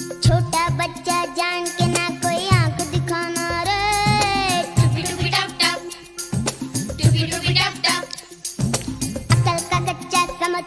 छोटा बच्चा जान के ना कोई आंख दिखाना रे। टुपी टुपी टप टप, टुपी टुपी टप टप। अकल का कच्चा समझ